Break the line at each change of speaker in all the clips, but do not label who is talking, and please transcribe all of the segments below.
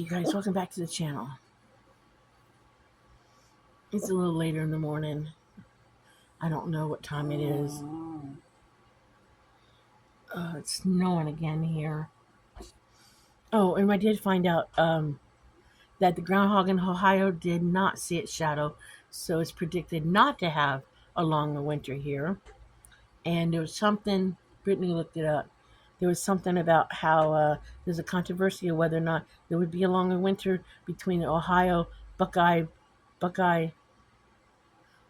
You guys, welcome back to the channel. It's a little later in the morning. I don't know what time it is. It's snowing again here. Oh, and I did find out that the groundhog in Ohio did not see its shadow, so it's predicted not to have a longer winter here. And there was something, Brittany looked it up. There was something about how there's a controversy of whether or not there would be a longer winter between the Ohio Buckeye,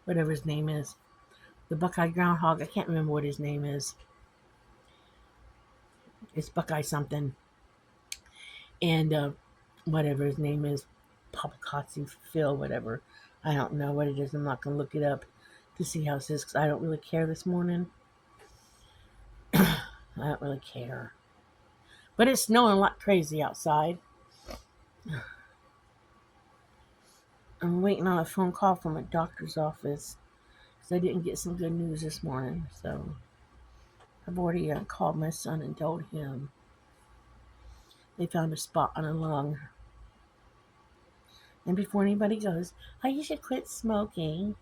whatever his name is, the Buckeye groundhog. I can't remember what his name is. It's Buckeye something. And whatever his name is, Paparazzi Phil, whatever. I don't know what it is. I'm not going to look it up to see how it says because I don't really care this morning. I don't really care. But it's snowing like crazy outside. I'm waiting on a phone call from a doctor's office because I didn't get some good news this morning. So I've already called my son and told him they found a spot on a lung. And before anybody goes, oh, you should quit smoking.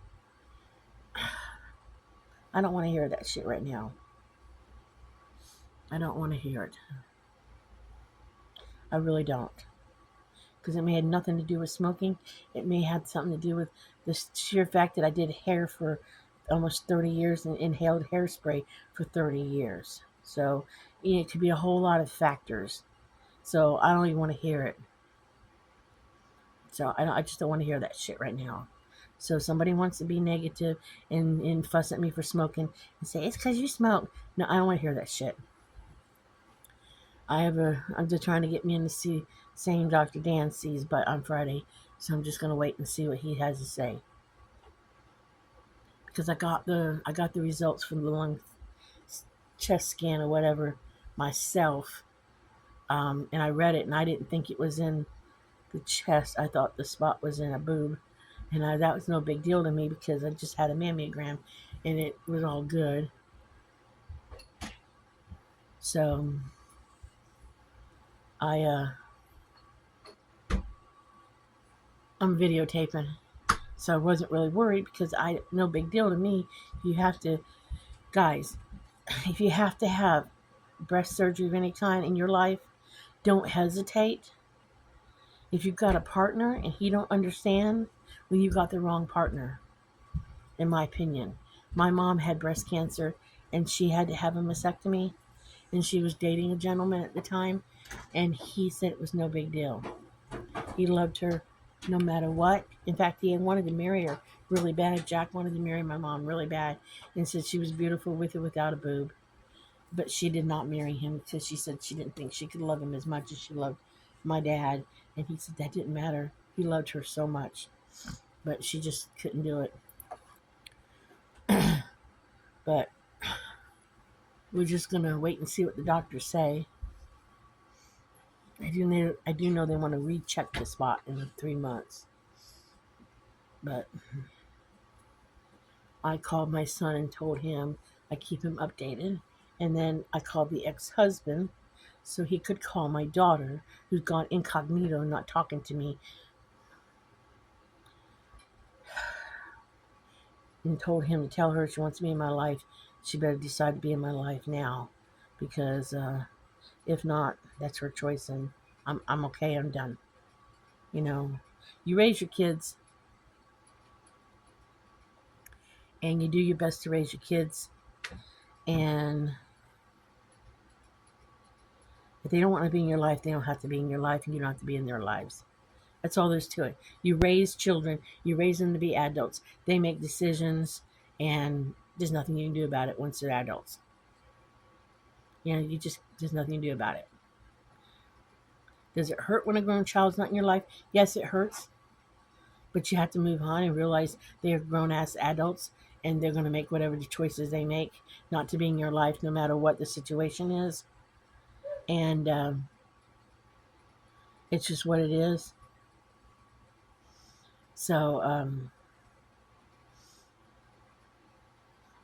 I don't want to hear that shit right now. I don't want to hear it. I really don't. Because it may have nothing to do with smoking. It may have something to do with the sheer fact that I did hair for almost 30 years and inhaled hairspray for 30 years. So it could be a whole lot of factors. So I don't even want to hear it. So I just don't want to hear that shit right now. So if somebody wants to be negative and fuss at me for smoking and say, it's because you smoke. No, I don't want to hear that shit. I'm just trying to get me in to see same Dr. Dan sees, but on Friday. So I'm just gonna wait and see what he has to say. Because I got the results from the lung chest scan or whatever myself. And I read it and I didn't think it was in the chest. I thought the spot was in a boob. And that was no big deal to me because I just had a mammogram and it was all good. So I'm videotaping. So I wasn't really worried because no big deal to me. You have to, guys, if you have to have breast surgery of any kind in your life, don't hesitate. If you've got a partner and he don't understand, well, you got the wrong partner, in my opinion. My mom had breast cancer and she had to have a mastectomy and she was dating a gentleman at the time and he said it was no big deal. He loved her no matter what. In fact, he wanted to marry her really bad. Jack wanted to marry my mom really bad and said she was beautiful with or without a boob. But she did not marry him because she said she didn't think she could love him as much as she loved my dad. And he said that didn't matter. He loved her so much. But she just couldn't do it. But we're just going to wait and see what the doctors say. I do know they want to recheck the spot in 3 months. But I called my son and told him I keep him updated. And then I called the ex-husband so he could call my daughter, who's gone incognito, not talking to me, and told him to tell her she wants me in my life. She better decide to be in my life now, because if not, that's her choice, and I'm okay. I'm done. You know, you raise your kids, and you do your best to raise your kids, and if they don't want to be in your life, they don't have to be in your life, and you don't have to be in their lives. That's all there's to it. You raise children, you raise them to be adults. They make decisions, and there's nothing you can do about it once they're adults. You know, there's nothing you can do about it. Does it hurt when a grown child's not in your life? Yes, it hurts. But you have to move on and realize they are grown-ass adults and they're going to make whatever the choices they make, not to be in your life no matter what the situation is. And it's just what it is. So I'm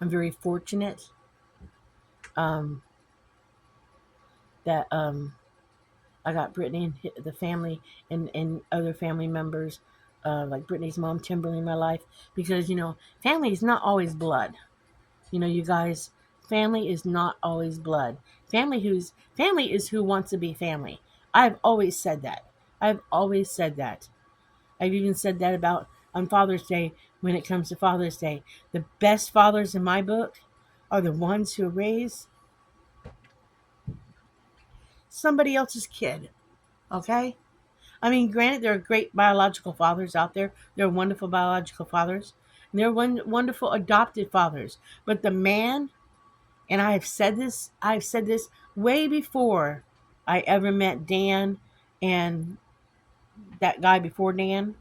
very fortunate that I got Brittany and the family and other family members, like Brittany's mom, Timberly, in my life because family is not always blood. You guys, family is not always blood. Family is who wants to be family. I've always said that. I've always said that. I've even said that about on Father's Day when it comes to Father's Day. The best fathers in my book are the ones who raise somebody else's kid. Okay? I mean, granted, there are great biological fathers out there. There are wonderful biological fathers. And there are wonderful adopted fathers. But the man, and I've said this way before I ever met Dan and that guy before Dan,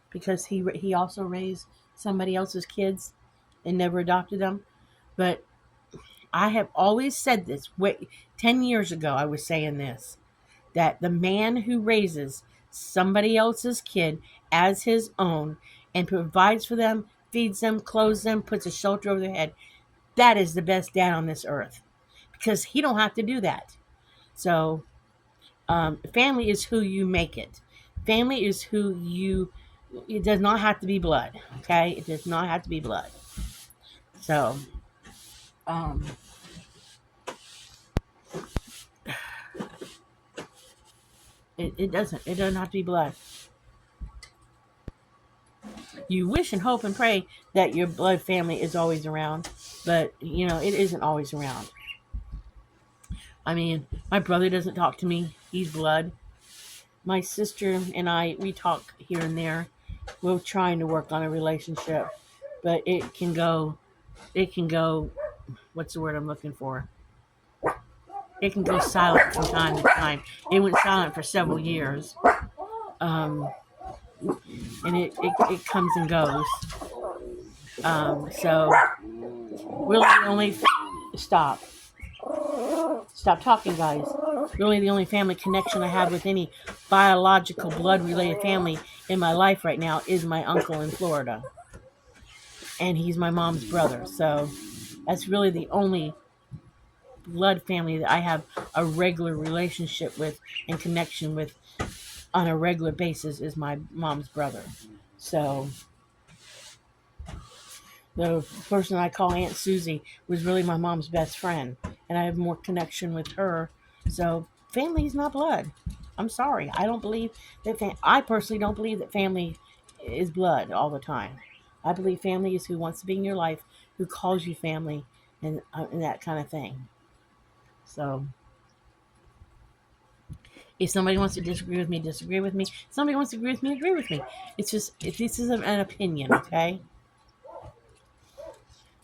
because he also raised somebody else's kids and never adopted them. But I have always said this. 10 years ago, I was saying this, that the man who raises somebody else's kid as his own and provides for them, feeds them, clothes them, puts a shelter over their head, that is the best dad on this earth because he don't have to do that. So family is who you make it. Family is who you. It does not have to be blood. Okay, it does not have to be blood. So, um, it doesn't. It doesn't have to be blood. You wish and hope and pray that your blood family is always around, but it isn't always around. I mean, my brother doesn't talk to me. He's blood. My sister and I, we talk here and there. We're trying to work on a relationship, but it can go, what's the word I'm looking for? It can go silent from time to time. It went silent for several years. And it comes and goes. So really the only, stop talking, guys. Really the only family connection I have with any biological blood related family in my life right now is my uncle in Florida. And he's my mom's brother. So that's really the only blood family that I have a regular relationship with and connection with on a regular basis is my mom's brother. So the person I call Aunt Susie was really my mom's best friend, and I have more connection with her. So family is not blood. I'm sorry. I don't believe that. I personally don't believe that family is blood all the time. I believe family is who wants to be in your life, who calls you family, and that kind of thing. So if somebody wants to disagree with me, disagree with me. If somebody wants to agree with me, agree with me. It's just, this is an opinion, okay?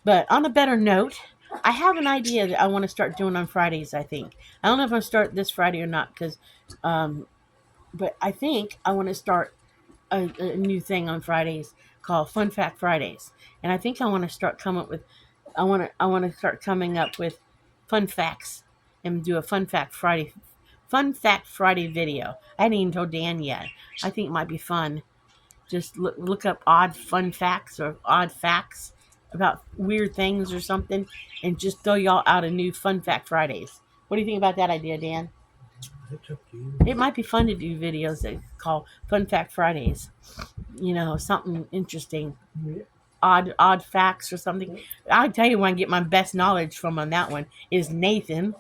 But on a better note, I have an idea that I want to start doing on Fridays, I think. I don't know if I'm start this Friday or not, because, but I think I want to start a new thing on Fridays called Fun Fact Fridays. And I think I want to start I want to start coming up with fun facts and do a Fun Fact Friday video. I hadn't even told Dan yet. I think it might be fun. Just look up odd fun facts or odd facts about weird things or something, and just throw y'all out a new Fun Fact Fridays. What do you think about that idea, Dan?
It's up to you.
It might be fun to do videos that call Fun Fact Fridays. Something interesting.
Yeah.
Odd facts or something. I tell you, when I get my best knowledge from on that one is Nathan,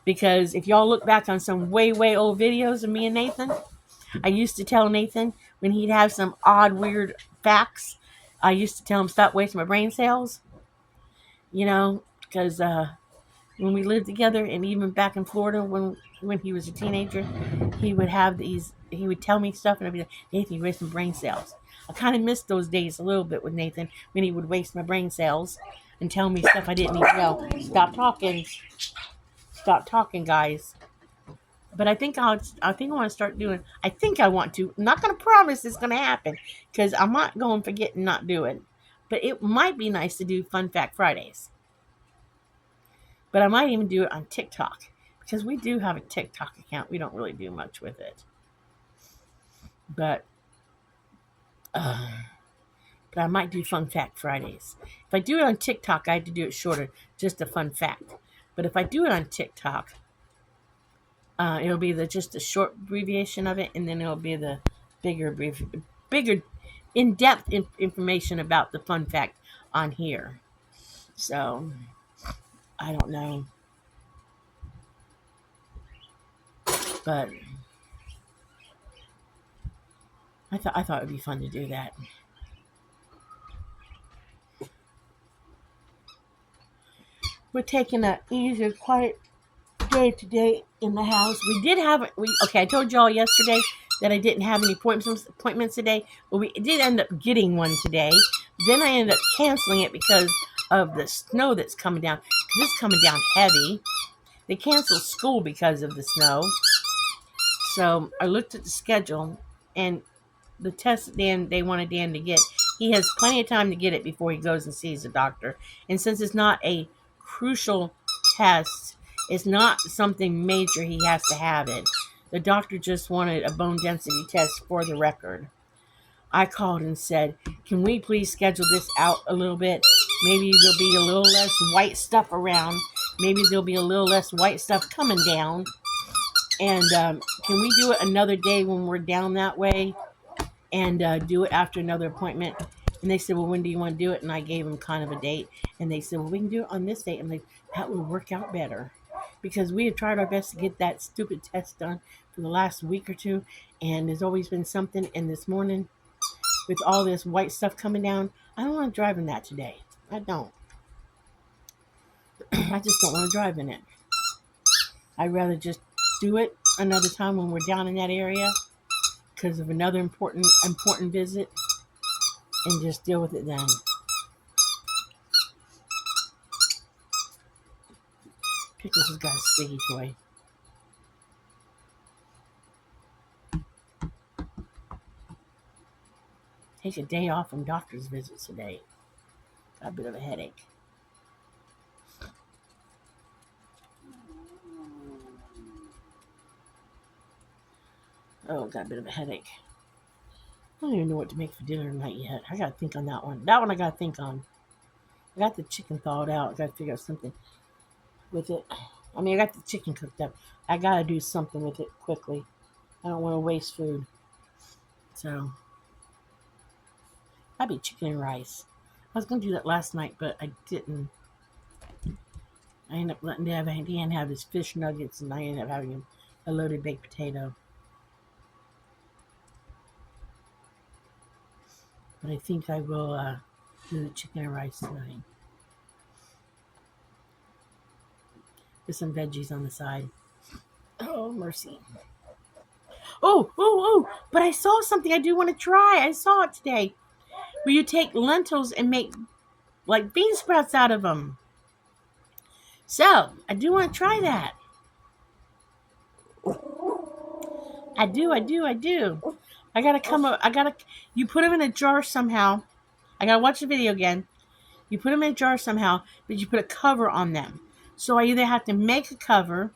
because if y'all look back on some way old videos of me and Nathan, I used to tell Nathan when he'd have some odd, weird facts, I used to tell him stop wasting my brain cells. Because when we lived together, and even back in Florida when he was a teenager, he would tell me stuff, and I'd be like, Nathan, you're wasting brain cells. I kind of missed those days a little bit with Nathan when he would waste my brain cells and tell me stuff I didn't need to know. Stop talking, guys. But I think I want to start doing. I think I want to. I'm not going to promise it's going to happen because I'm not going to forget and not do it. But it might be nice to do Fun Fact Fridays. But I might even do it on TikTok because we do have a TikTok account. We don't really do much with it. But I might do Fun Fact Fridays. If I do it on TikTok, I have to do it shorter, just a fun fact. But if I do it on TikTok, It'll be just a short abbreviation of it, and then it'll be the bigger, bigger, in-depth information about the fun fact on here. So I don't know, but I thought it'd be fun to do that. We're taking a easy, quiet day today in the house. We did have okay. I told y'all yesterday that I didn't have any appointments today, but we did end up getting one today. Then I ended up canceling it because of the snow that's coming down. It's coming down heavy. They canceled school because of the snow. So I looked at the schedule, and the test they wanted Dan to get, he has plenty of time to get it before he goes and sees the doctor. And since it's not a crucial test, it's not something major, he has to have it. The doctor just wanted a bone density test for the record. I called and said, can we please schedule this out a little bit? Maybe there'll be a little less white stuff around. Maybe there'll be a little less white stuff coming down. And can we do it another day when we're down that way? And do it after another appointment. And they said, well, when do you want to do it? And I gave them kind of a date. And they said, well, we can do it on this date. And like, that would work out better. Because we have tried our best to get that stupid test done for the last week or two. And there's always been something. And this morning, with all this white stuff coming down, I don't want to drive in that today. I don't. I just don't want to drive in it. I'd rather just do it another time when we're down in that area because of another important visit, and just deal with it then. Pickles has got a sticky toy. Take a day off from doctor's visits today. Got a bit of a headache. Oh, got a bit of a headache. I don't even know what to make for dinner tonight yet. I gotta think on that one. That one I gotta think on. I got the chicken thawed out. I gotta figure out something with it. I mean, I got the chicken cooked up. I gotta do something with it quickly. I don't want to waste food. So, I'd be chicken and rice. I was gonna do that last night, but I didn't. I ended up letting Dan have his fish nuggets, and I ended up having a loaded baked potato. But I think I will do the chicken and rice tonight. With some veggies on the side. Oh, mercy. Oh, but I saw something I do want to try. I saw it today. Where you take lentils and make like bean sprouts out of them. So, I do want to try that. I do. I gotta come up. You put them in a jar somehow. I gotta watch the video again. You put them in a jar somehow, but you put a cover on them. So I either have to make a cover,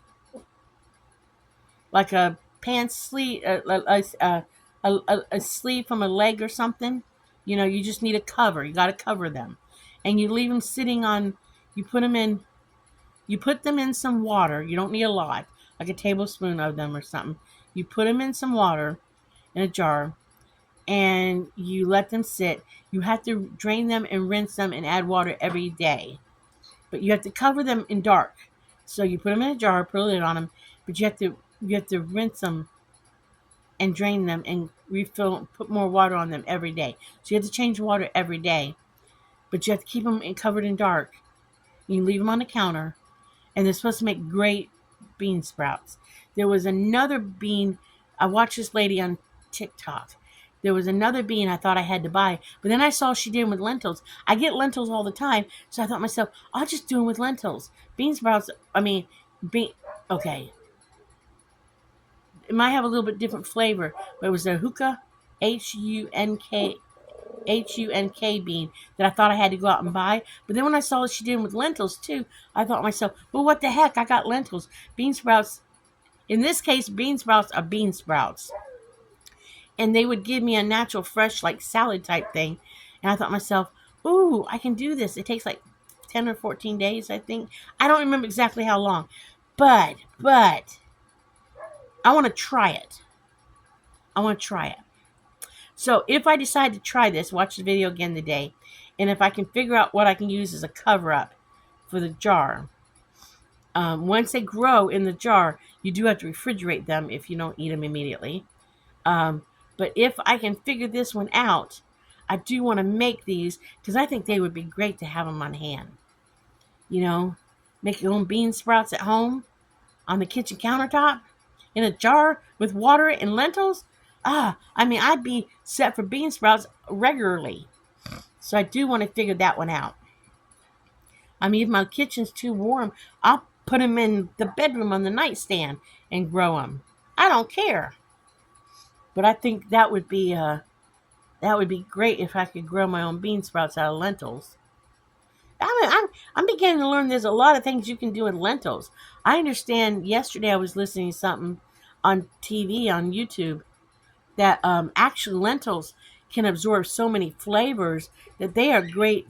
like a pants sleeve, a sleeve from a leg or something. You know, you just need a cover. You gotta cover them, and you leave them sitting on. You put them in. You put them in some water. You don't need a lot, like a tablespoon of them or something. You put them in some water in a jar, and you let them sit. You have to drain them and rinse them and add water every day. But you have to cover them in dark. So you put them in a jar, put a lid on them, but you have to rinse them and drain them and refill, put more water on them every day. So you have to change water every day, but you have to keep them covered in dark. You leave them on the counter, and they're supposed to make great bean sprouts. There was another bean. I watched this lady on TikTok. There was another bean I thought I had to buy, but then I saw she did them with lentils. I get lentils all the time, so I thought to myself, I'll just do them with lentils. Bean sprouts, okay. It might have a little bit different flavor, but it was a Hunka, Hunk bean that I thought I had to go out and buy. But then when I saw she did them with lentils too, I thought to myself, well, what the heck? I got lentils. Bean sprouts, in this case, bean sprouts are bean sprouts. And they would give me a natural, fresh, like salad type thing. And I thought to myself, ooh, I can do this. It takes like 10 or 14 days, I think. I don't remember exactly how long. But I want to try it. I want to try it. So if I decide to try this, watch the video again today, and if I can figure out what I can use as a cover up for the jar, once they grow in the jar, you do have to refrigerate them if you don't eat them immediately. Um, but if I can figure this one out, I do want to make these because I think they would be great to have them on hand. You know, make your own bean sprouts at home on the kitchen countertop in a jar with water and lentils. I mean, I'd be set for bean sprouts regularly. So I do want to figure that one out. I mean, if my kitchen's too warm, I'll put them in the bedroom on the nightstand and grow them. I don't care. But I think that would be great if I could grow my own bean sprouts out of lentils. I'm beginning to learn there's a lot of things you can do with lentils. I understand yesterday I was listening to something on TV, on YouTube, that actually lentils can absorb so many flavors that they are great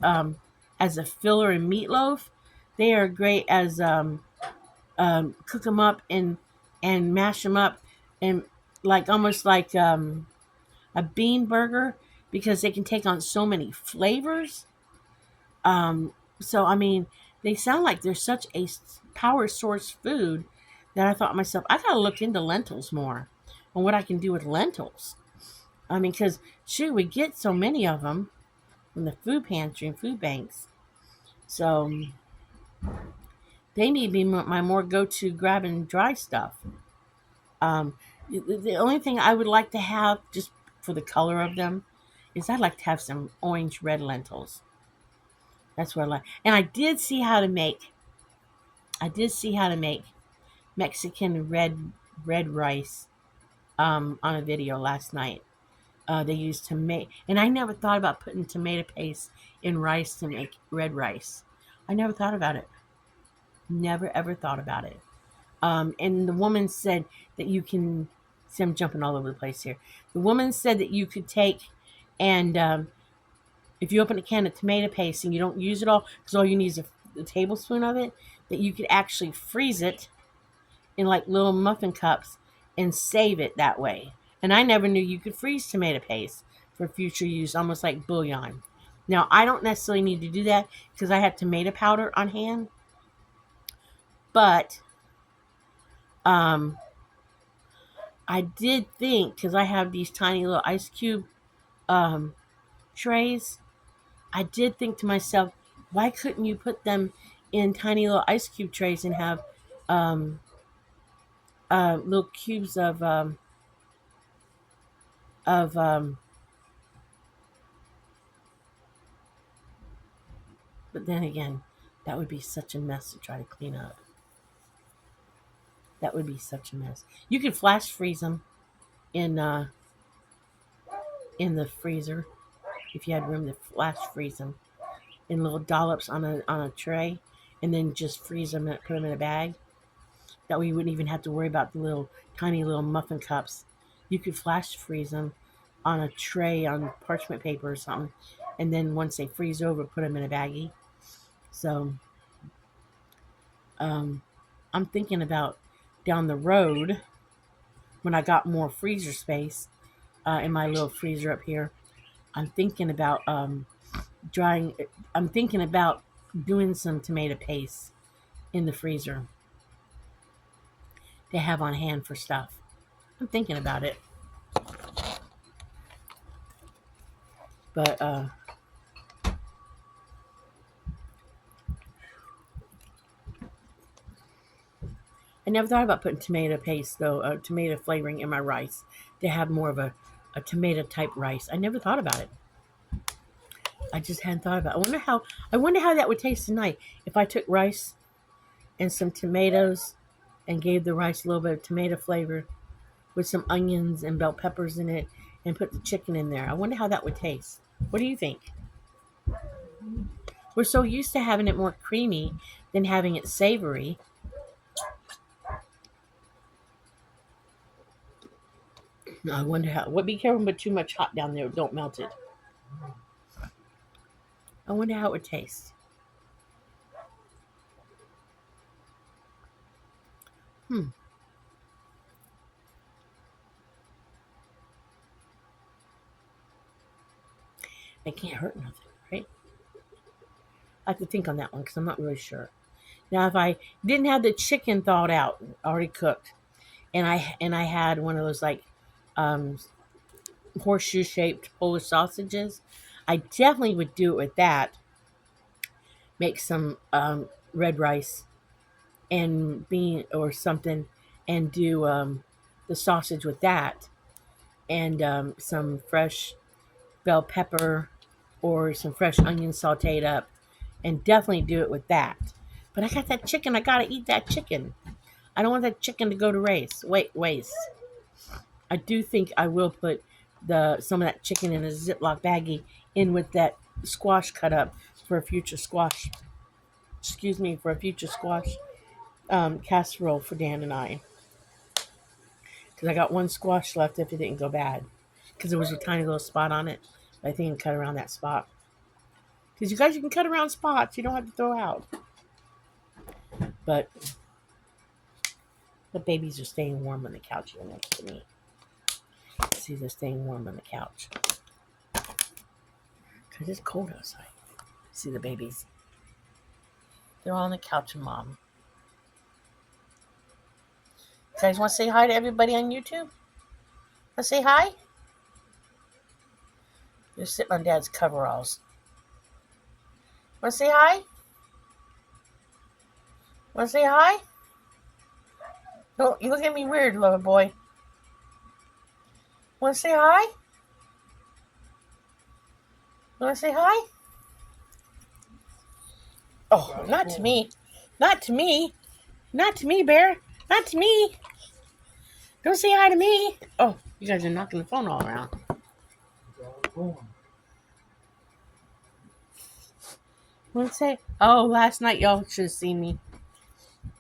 as a filler in meatloaf. They are great as cook them up and mash them up and like almost like a bean burger because they can take on so many flavors. So I mean, they sound like they're such a power source food that I thought to myself, I gotta look into lentils more and what I can do with lentils. I mean, because shoot, we get so many of them from the food pantry and food banks, so they need to be my more go-to grabbing dry stuff. Um, the only thing I would like to have, just for the color of them, is I'd like to have some orange red lentils. That's what I like. And I did see how to make. I did see how to make Mexican red rice on a video last night. They used tomato, and I never thought about putting tomato paste in rice to make red rice. I never thought about it. Never ever thought about it. And the woman said that you can. See, I'm jumping all over the place here. The woman said that you could take and if you open a can of tomato paste and you don't use it all, because all you need is a tablespoon of it, that you could actually freeze it in like little muffin cups and save it that way. And I never knew you could freeze tomato paste for future use, almost like bouillon. Now, I don't necessarily need to do that because I have tomato powder on hand, but um, I did think, because I have these tiny little ice cube um, trays, I did think to myself, why couldn't you put them in tiny little ice cube trays and have um, little cubes of but then again, that would be such a mess to try to clean up. That would be such a mess. You could flash freeze them in uh, in the freezer if you had room to flash freeze them in little dollops on a tray, and then just freeze them and put them in a bag. That way you wouldn't even have to worry about the little tiny little muffin cups. You could flash freeze them on a tray on parchment paper or something, and then once they freeze over, put them in a baggie. So um, I'm thinking about down the road when I got more freezer space in my little freezer up here. I'm thinking about drying. I'm thinking about doing some tomato paste in the freezer to have on hand for stuff. I'm thinking about it, but I never thought about putting tomato paste though, tomato flavoring in my rice to have more of a tomato type rice. I never thought about it. I just hadn't thought about it. I wonder how that would taste tonight if I took rice and some tomatoes and gave the rice a little bit of tomato flavor with some onions and bell peppers in it and put the chicken in there. I wonder how that would taste. What do you think? We're so used to having it more creamy than having it savory. I wonder how. What? Be careful, but too much hot down there. Don't melt it. I wonder how it would taste. Hmm. It can't hurt nothing, right? I have to think on that one because I'm not really sure. Now, if I didn't have the chicken thawed out, already cooked, and I had one of those like um, horseshoe shaped Polish sausages, I definitely would do it with that. Make some red rice and bean or something, and do the sausage with that, and some fresh bell pepper or some fresh onions sauteed up, and definitely do it with that. But I got that chicken. I gotta eat that chicken. I don't want that chicken to go to waste. I do think I will put the some of that chicken in a Ziploc baggie in with that squash cut up for a future squash. Excuse me, for a future squash casserole for Dan and I. Because I got one squash left if it didn't go bad. Because there was a tiny little spot on it. I think I can cut around that spot. Because you guys, you can cut around spots. You don't have to throw out. But the babies are staying warm on the couch here next to me. See, they're staying warm on the couch. Because it's cold outside. See the babies. They're all on the couch with mom. You guys want to say hi to everybody on YouTube? Want to say hi? You're sitting on Dad's coveralls. Want to say hi? Want to say hi? No, you look at me weird, lover boy. Want to say hi? Want to say hi? Oh, not to me. Not to me. Not to me, Bear. Not to me. Don't say hi to me. Oh, you guys are knocking the phone all around. Want to say? Oh, last night y'all should have seen me.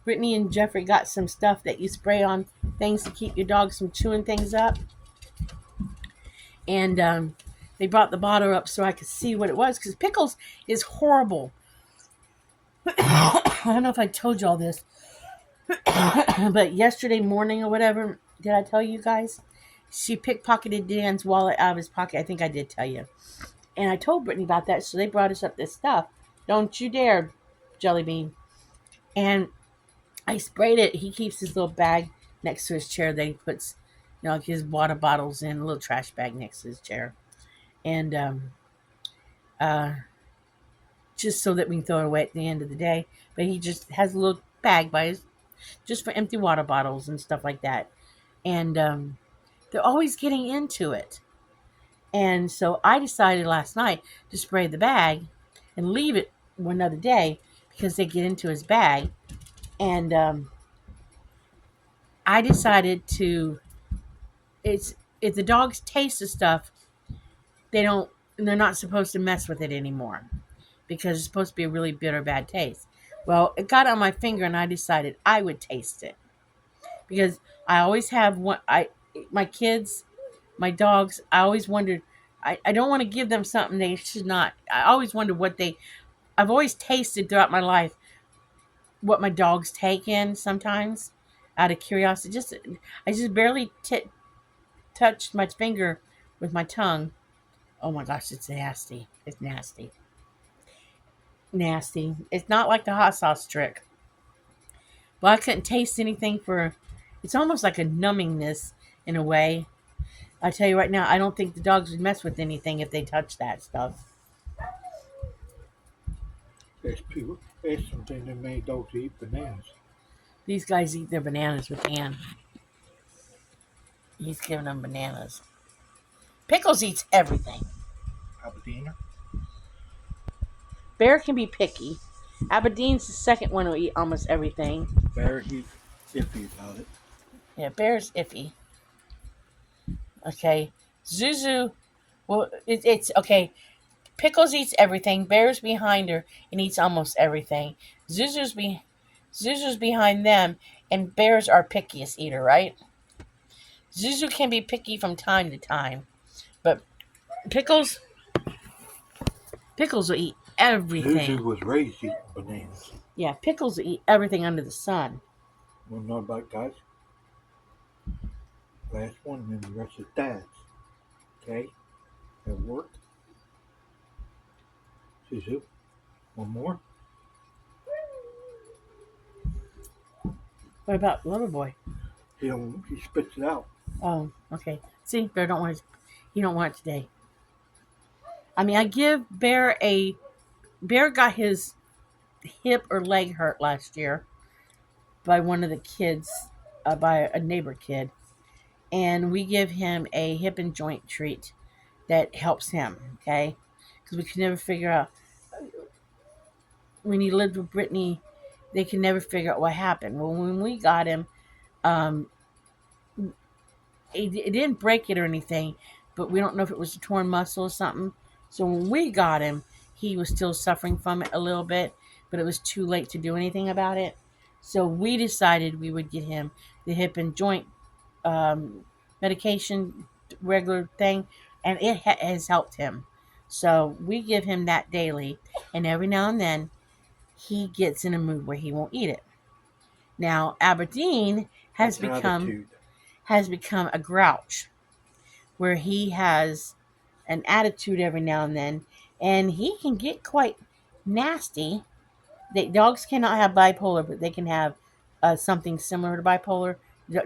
Brittany and Jeffrey got some stuff that you spray on things to keep your dogs from chewing things up. And they brought the bottle up so I could see what it was. Because Pickles is horrible. I don't know if I told y'all this. But yesterday morning or whatever, did I tell you guys? She pickpocketed Dan's wallet out of his pocket. I think I did tell you. And I told Brittany about that, so they brought us up this stuff. Don't you dare, Jelly Bean. And I sprayed it. He keeps his little bag next to his chair that he puts, his water bottles in, a little trash bag next to his chair. And uh, just so that we can throw it away at the end of the day. But he just has a little bag by his, just for empty water bottles and stuff like that. And they're always getting into it. And so I decided last night to spray the bag and leave it one other day because they get into his bag. And I decided to, if the dogs taste the stuff, they're not supposed to mess with it anymore because it's supposed to be a really bitter, bad taste. Well, it got on my finger and I decided I would taste it because I always have my kids, my dogs, I always wondered, I don't want to give them something they should not. I always wondered I've always tasted throughout my life what my dogs take in sometimes out of curiosity. I just barely touched my finger with my tongue. Oh my gosh, it's nasty. It's nasty. Nasty. It's not like the hot sauce trick. But I couldn't taste anything it's almost like a numbingness in a way. I tell you right now, I don't think the dogs would mess with anything if they touched that stuff.
It's something that made dogs eat bananas.
These guys eat their bananas with Dan. He's giving them bananas. Pickles eats everything.
Aberdeener?
Bear can be picky. Aberdeen's the second one who eat almost everything.
Bear, he's iffy about it.
Yeah, Bear's iffy. Okay. Zuzu, well, it's okay. Pickles eats everything. Bear's behind her and eats almost everything. Zuzu's behind them, and Bear's our pickiest eater, right? Zuzu can be picky from time to time, but Pickles will eat everything.
Zuzu was raised eating bananas.
Yeah, Pickles will eat everything under the sun.
Well, not about guys. Last one, and then the rest is dad's. Okay? At work. Zuzu. One more.
What about Loverboy?
He spits it out.
Oh, okay. See, Bear don't want it. He don't want it today. I mean, I give Bear a. Bear got his hip or leg hurt last year by one of the kids, by a neighbor kid, and we give him a hip and joint treat that helps him. Okay, because we could never figure out when he lived with Brittany, they could never figure out what happened. Well, when we got him, um, it didn't break it or anything, but we don't know if it was a torn muscle or something. So when we got him, he was still suffering from it a little bit, but it was too late to do anything about it. So we decided we would get him the hip and joint medication, regular thing, and it has helped him. So we give him that daily, and every now and then he gets in a mood where he won't eat it. Now Aberdeen has
That's an
become
attitude.
a grouch where he has an attitude every now and he can get quite nasty. Dogs cannot have bipolar, but they can have something similar to bipolar.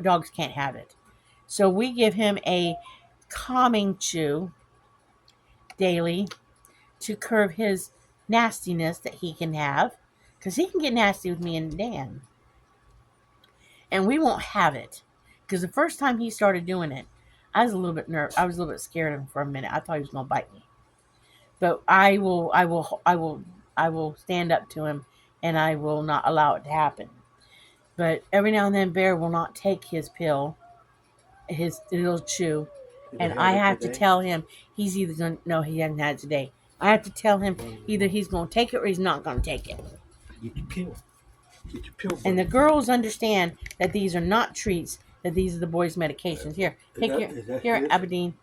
Dogs can't have it. So we give him a calming chew daily to curb his nastiness that he can have, because he can get nasty with me and Dan, and we won't have it. Because the first time he started doing it, I was a little bit nervous. I was a little bit scared of him for a minute. I thought he was going to bite me. But I will stand up to him, and I will not allow it to happen. But every now and then, Bear will not take his pill, his little chew,
Did
and
they
I
it
have to
today?
tell him he's either going to, no, he hasn't had it today. I have to tell him either he's going to take it or he's not going to take it.
Get your pill. Get your pill.
And the
buddy.
girls understand that these are not treats, that these are the boys' medications. Here, take
Is that
here,
his?
Aberdeen.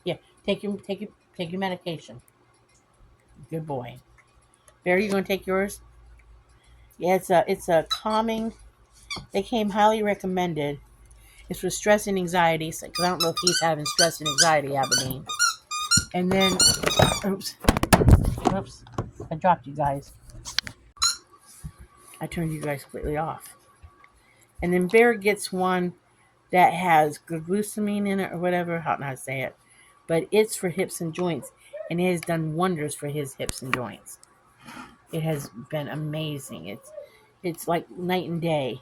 Yeah, take your medication. Good boy. Bear, you gonna take yours? Yeah, it's a calming. They came highly recommended. It's for stress and anxiety. So, 'cause I don't know if he's having stress and anxiety, Aberdeen. And then, oops, I dropped you guys. I turned you guys completely off. And then Bear gets one that has glucosamine in it or whatever. I don't know how to say it, but it's for hips and joints, and it has done wonders for his hips and joints. It has been amazing. It's like night and day.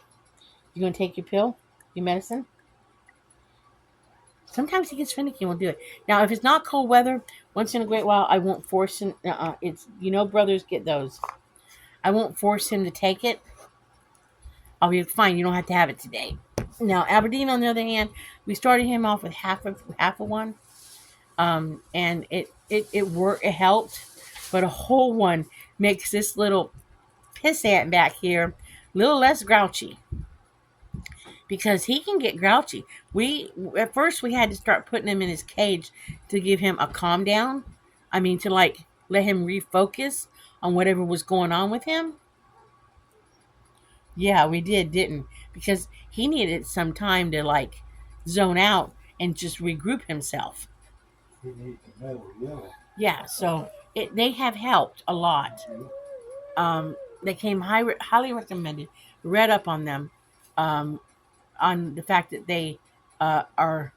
You gonna take your pill, your medicine? Sometimes he gets finicky and won't do it. Now, if it's not cold weather, once in a great while, I won't force him. It's brothers get those. I won't force him to take it. I'll be fine. You don't have to have it today. Now, Aberdeen, on the other hand, we started him off with half of one, and it worked. It helped, but a whole one makes this little pissant back here a little less grouchy, because he can get grouchy. We at first we had to start putting him in his cage to give him a calm down. I mean, to like let him refocus on whatever was going on with him. Yeah, we did, didn't? Because he needed some time to like zone out and just regroup himself.
He needs to know. Yeah.
Yeah, so they have helped a lot. They came highly recommended. Read up on them, on the fact that they are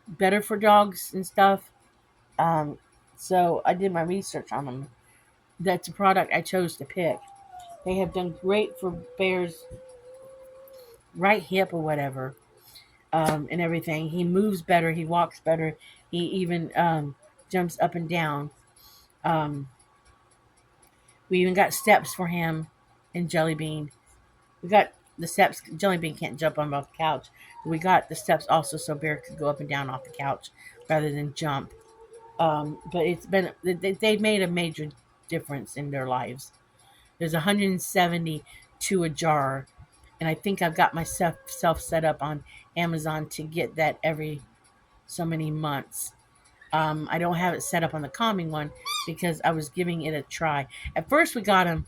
better for dogs and stuff. So I did my research on them. That's a product I chose to pick. They have done great for Bear's right hip or whatever, and everything. He moves better. He walks better. He even jumps up and down. Um, we even got steps for him and Jelly Bean. We got the steps. Jelly Bean can't jump on off the couch. We got the steps also so Bear could go up and down off the couch rather than jump. But it's been they've made a major difference in their lives. There's 172 a jar, and I think I've got myself set up on Amazon to get that every so many months. I don't have it set up on the calming one because I was giving it a try. At first, we got him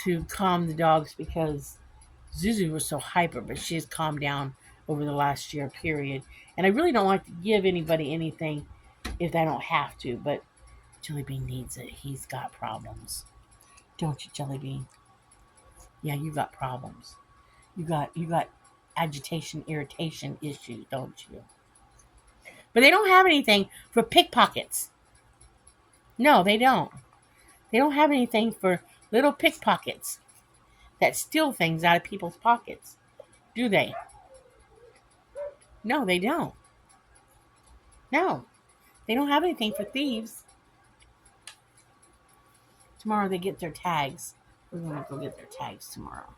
to calm the dogs because Zuzu was so hyper, but she has calmed down over the last year period. And I really don't like to give anybody anything if I don't have to. But Jelly Bean needs it. He's got problems. Don't you, Jelly Bean? Yeah, you got problems. You got agitation, irritation issues, don't you? But they don't have anything for pickpockets. No, they don't. They don't have anything for little pickpockets that steal things out of people's pockets. Do they? No, they don't. No. They don't have anything for thieves. Tomorrow they get their tags. We're going to go get their tags tomorrow.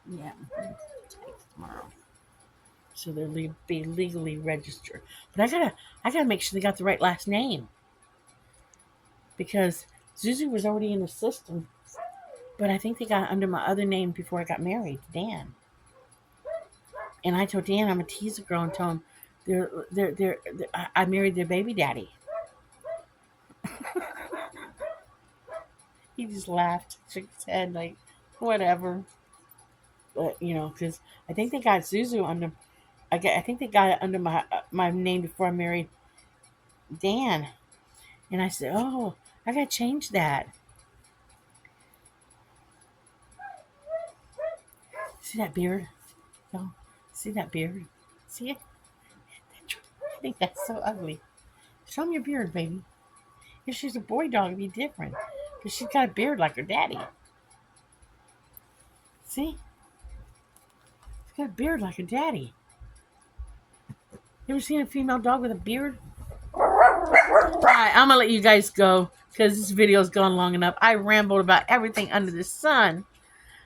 Yeah, tags tomorrow. So they'll be legally registered. But I gotta make sure they got the right last name. Because Zuzu was already in the system. But I think they got under my other name before I got married, Dan. And I told Dan I'm a teaser girl and told him I married their baby daddy. He just laughed, shook his head like, whatever. But because I think they got Zuzu under. I think they got it under my name before I married Dan. And I said, oh, I gotta change that. See that beard? No, see that beard? See it? I think that's so ugly. Show me your beard, baby. If she's a boy dog, it'd be different. Because she's got a beard like her daddy. See? She's got a beard like her daddy. You ever seen a female dog with a beard? Alright, I'm going to let you guys go. Because this video's gone long enough. I rambled about everything under the sun.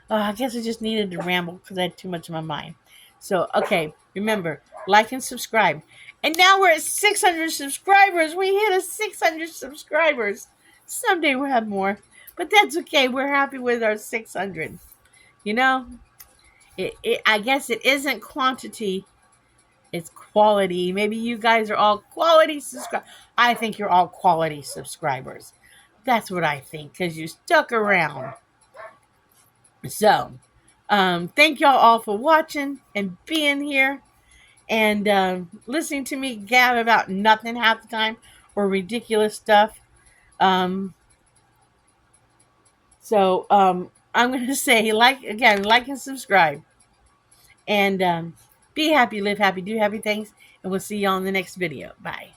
I guess I just needed to ramble because I had too much in my mind. So, okay. Remember, like and subscribe. And now we're at 600 subscribers. We hit 600 subscribers. Someday we'll have more. But that's okay. We're happy with our 600. I guess it isn't quantity. It's quality. Maybe you guys are all quality subscribers. I think you're all quality subscribers. That's what I think because you stuck around. So, thank y'all all for watching and being here. And listening to me gab about nothing half the time or ridiculous stuff. So I'm going to say like and subscribe. And be happy, live happy, do happy things. And we'll see y'all in the next video. Bye.